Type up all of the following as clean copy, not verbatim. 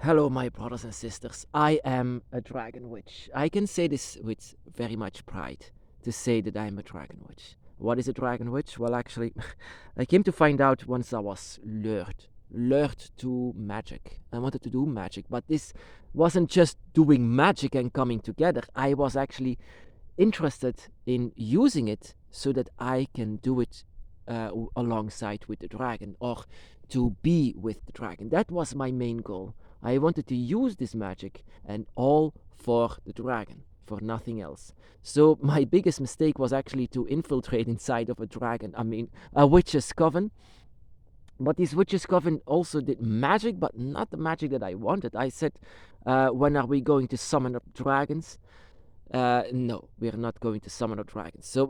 Hello, my brothers and sisters. I am a dragon witch. I can say this with very much pride to say that I'm a dragon witch. What is a dragon witch? Well, actually, I came to find out once I was lured to magic. I wanted to do magic, but this wasn't just doing magic and coming together. I was actually interested in using it so that I can do it alongside with the dragon or to be with the dragon. That was my main goal. I wanted to use this magic and all for the dragon, for nothing else. So my biggest mistake was actually to infiltrate inside of a dragon, a witch's coven. But this witch's coven also did magic, but not the magic that I wanted. I said, when are we going to summon up dragons? No, we're not going to summon up dragons. So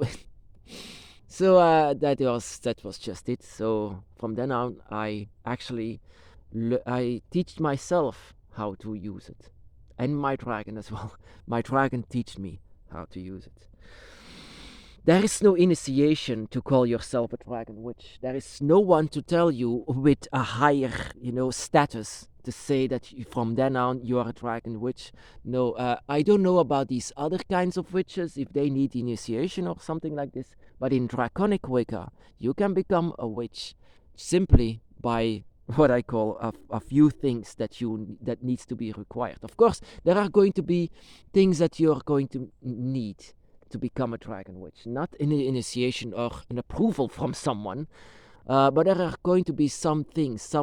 that was just it. So from then on, I actually I teach myself how to use it, and my dragon as well. My dragon teach me how to use it. There is no initiation to call yourself a dragon witch. There is no one to tell you with a higher, status to say that from then on you are a dragon witch. No, I don't know about these other kinds of witches, if they need initiation or something like this. But in draconic wicca, you can become a witch simply by what I call a few things that needs to be required. Of course, there are going to be things that you're going to need to become a dragon witch, not an initiation or an approval from someone, but there are going to be some things,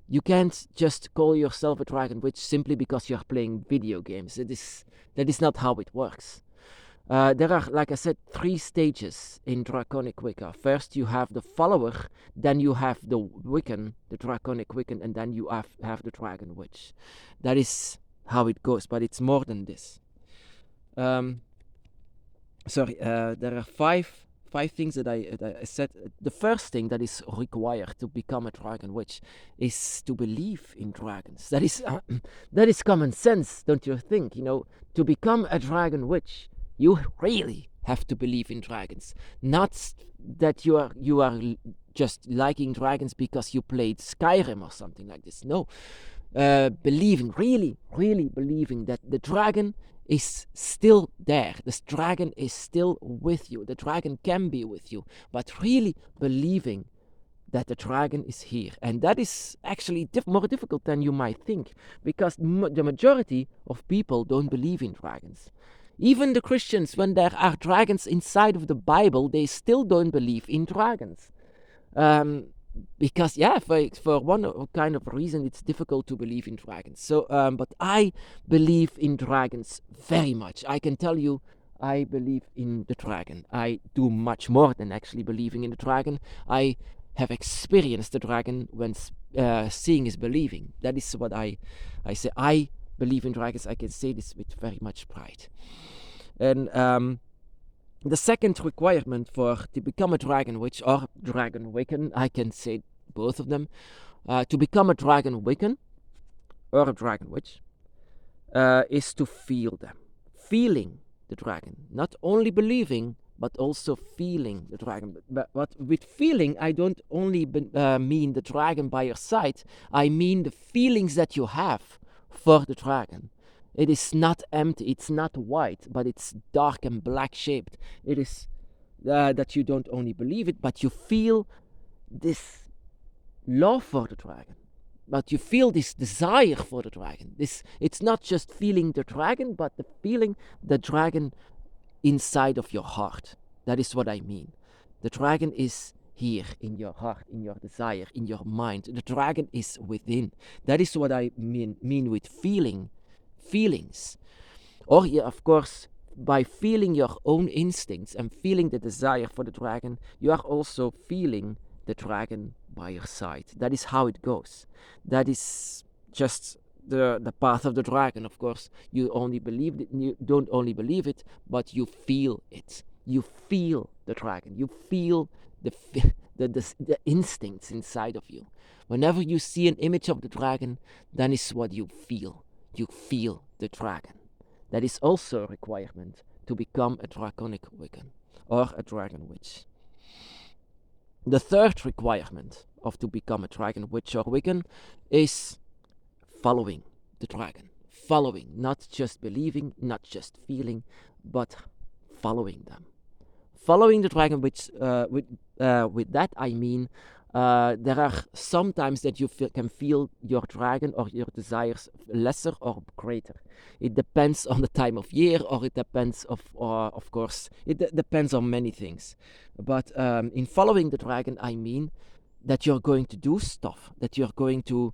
you can't just call yourself a dragon witch simply because you're playing video games. That is not how it works. There are, like I said, 3 stages in draconic wicca. First you have the follower, then you have the wiccan, the draconic wiccan, and then you have the dragon witch. That is how it goes, but it's more than this. There are five things that I said. The first thing that is required to become a dragon witch is to believe in dragons. That is common sense, don't you think? To become a dragon witch, you really have to believe in dragons. Not that you are just liking dragons because you played Skyrim or something like this. No, really believing that the dragon is still there. This dragon is still with you. The dragon can be with you, but really believing that the dragon is here. And that is actually more difficult than you might think, because the majority of people don't believe in dragons. Even the Christians, when there are dragons inside of the Bible, they still don't believe in dragons. Because for one kind of reason, it's difficult to believe in dragons. So, but I believe in dragons very much. I can tell you, I believe in the dragon. I do much more than actually believing in the dragon. I have experienced the dragon when seeing is believing. That is what I say. I believe in dragons. I can say this with very much pride. And the second requirement to become a dragon witch or dragon wiccan, I can say both of them, to become a dragon wiccan or a dragon witch, is to feel them. Feeling the dragon. Not only believing, but also feeling the dragon. But with feeling, I don't only mean the dragon by your side, I mean the feelings that you have for the dragon. It is not empty, it's not white, but it's dark and black shaped. It is that you don't only believe it, but you feel this love for the dragon. But you feel this desire for the dragon. It's not just feeling the dragon, but the feeling the dragon inside of your heart. That is what I mean. The dragon is here in your heart, in your desire, in your mind. The dragon is within. That is what I mean with feelings. Or of course, by feeling your own instincts and feeling the desire for the dragon, you are also feeling the dragon by your side. That is how it goes. That is just the path of the dragon. Of course, you don't only believe it, but you feel it. You feel the dragon. You feel the instincts inside of you. Whenever you see an image of the dragon, that is what you feel. You feel the dragon. That is also a requirement to become a draconic wiccan or a dragon witch. The third requirement to become a dragon witch or wiccan is following the dragon. Following, not just believing, not just feeling, but following them. Following the dragon, which with that I mean there are sometimes that you can feel your dragon or your desires lesser or greater. It depends on the time of year, or it depends of course, it depends on many things. But in following the dragon, I mean that you're going to do stuff, that you're going to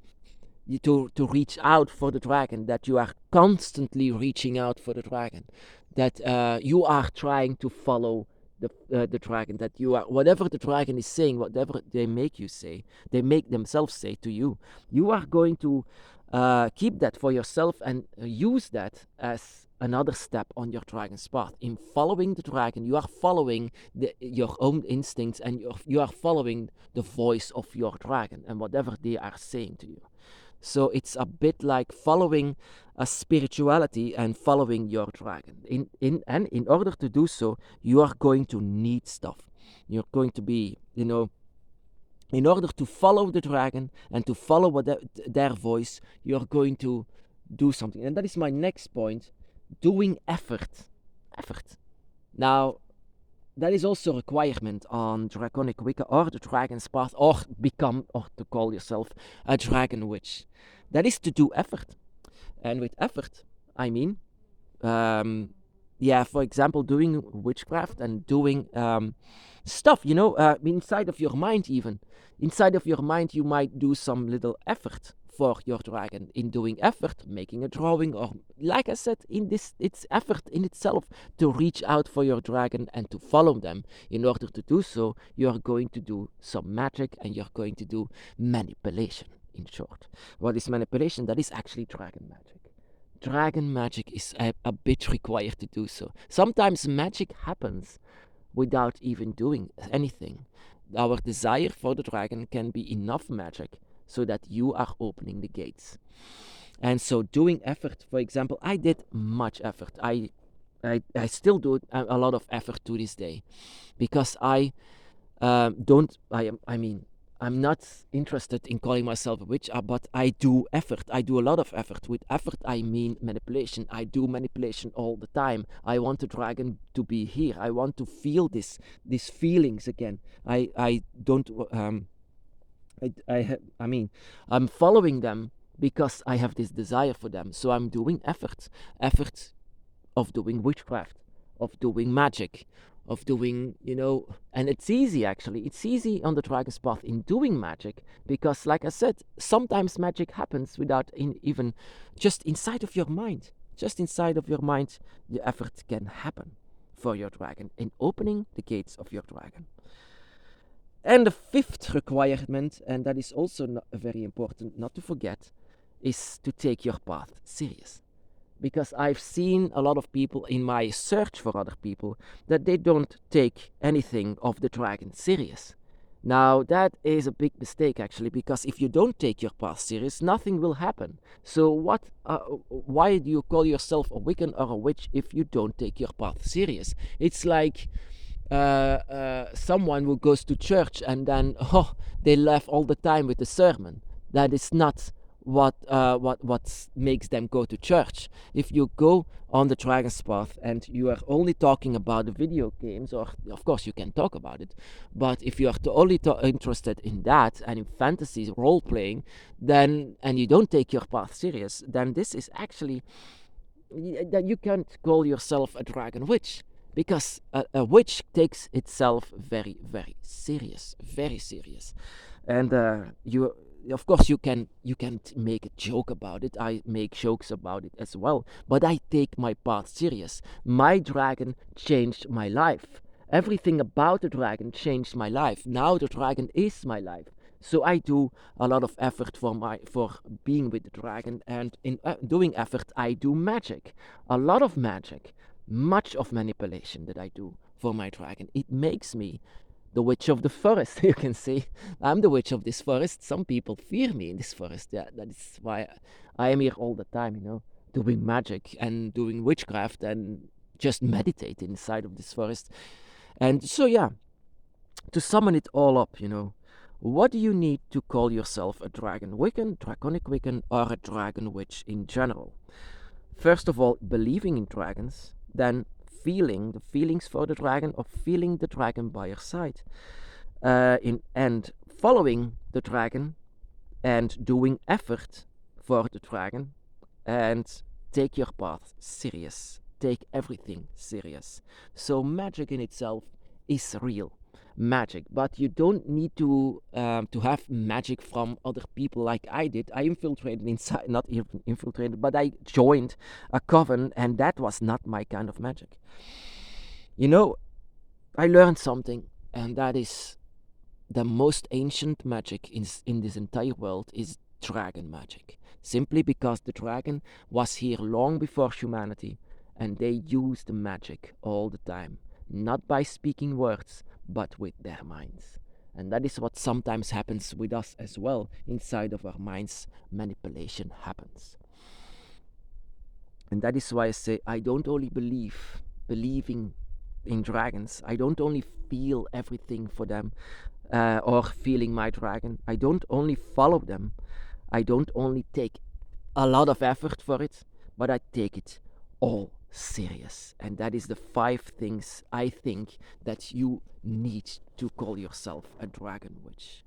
reach out for the dragon, that you are constantly reaching out for the dragon, that you are trying to follow the dragon, that you are, whatever the dragon is saying, whatever they make you say, they make themselves say to you, you are going to keep that for yourself and use that as another step on your dragon's path. In following the dragon, you are following your own instincts, and you are following the voice of your dragon and whatever they are saying to you. So it's a bit like following a spirituality and following your dragon. In order to do so, you are going to need stuff. You're going to be, in order to follow the dragon and to follow their voice, you're going to do something. And that is my next point, doing effort. Now, that is also a requirement on draconic wicca or the dragon's path, or to call yourself a dragon witch. That is to do effort. And with effort, I mean, for example, doing witchcraft and doing stuff, inside of your mind even. Inside of your mind, you might do some little effort for your dragon. In doing effort, making a drawing, or like I said, it's effort in itself to reach out for your dragon and to follow them. In order to do so, you're going to do some magic, and you're going to do manipulation, in short. What is manipulation? That is actually dragon magic. Dragon magic is a bit required to do so. Sometimes magic happens without even doing anything. Our desire for the dragon can be enough magic so that you are opening the gates. And so doing effort, for example, I did much effort. I still do a lot of effort to this day, because I'm not interested in calling myself a witch, but I do effort. I do a lot of effort. With effort, I mean manipulation. I do manipulation all the time. I want the dragon to be here. I want to feel these feelings again. I'm following them because I have this desire for them. So I'm doing effort of doing witchcraft, of doing magic, of doing, and it's easy actually. It's easy on the dragon's path in doing magic, because like I said, sometimes magic happens without even just inside of your mind. Just inside of your mind, the effort can happen for your dragon in opening the gates of your dragon. And the fifth requirement, and that is also very important not to forget, is to take your path serious. Because I've seen a lot of people in my search for other people that they don't take anything of the dragon serious. Now, that is a big mistake actually, because if you don't take your path serious, nothing will happen. So why do you call yourself a wiccan or a witch if you don't take your path serious? It's like someone who goes to church and then they laugh all the time with the sermon. That is not what makes them go to church. If you go on the dragon's path and you are only talking about the video games, or of course you can talk about it, but if you are only interested in that and in fantasy role playing, then, and you don't take your path serious, then this is actually, that you can't call yourself a dragon witch. Because a witch takes itself very, very serious, and of course, you can make a joke about it. I make jokes about it as well, but I take my path serious. My dragon changed my life. Everything about the dragon changed my life. Now the dragon is my life. So I do a lot of effort for being with the dragon, and in doing effort, I do magic, a lot of magic. Much of manipulation that I do for my dragon. It makes me the witch of the forest, you can say. I'm the witch of this forest. Some people fear me in this forest. Yeah, that is why I am here all the time, doing magic and doing witchcraft and just meditate inside of this forest. And so, yeah, to summon it all up, What do you need to call yourself a dragon wiccan, draconic wiccan, or a dragon witch in general? First of all, believing in dragons, then feeling the feelings for the dragon, or feeling the dragon by your side, and following the dragon and doing effort for the dragon, and take your path serious, take everything serious. So magic in itself is real magic, but you don't need to have magic from other people like I did. I infiltrated inside, not even infiltrated, but I joined a coven, and that was not my kind of magic. You know, I learned something, and that is the most ancient magic in this entire world is dragon magic. Simply because the dragon was here long before humanity, and they used the magic all the time, not by speaking words, but with their minds. And that is what sometimes happens with us as well. Inside of our minds, manipulation happens. And that is why I say I don't only believing in dragons. I don't only feel everything for them, or feeling my dragon. I don't only follow them. I don't only take a lot of effort for it, but I take it all serious. And that is the 5 things I think that you need to call yourself a dragon witch.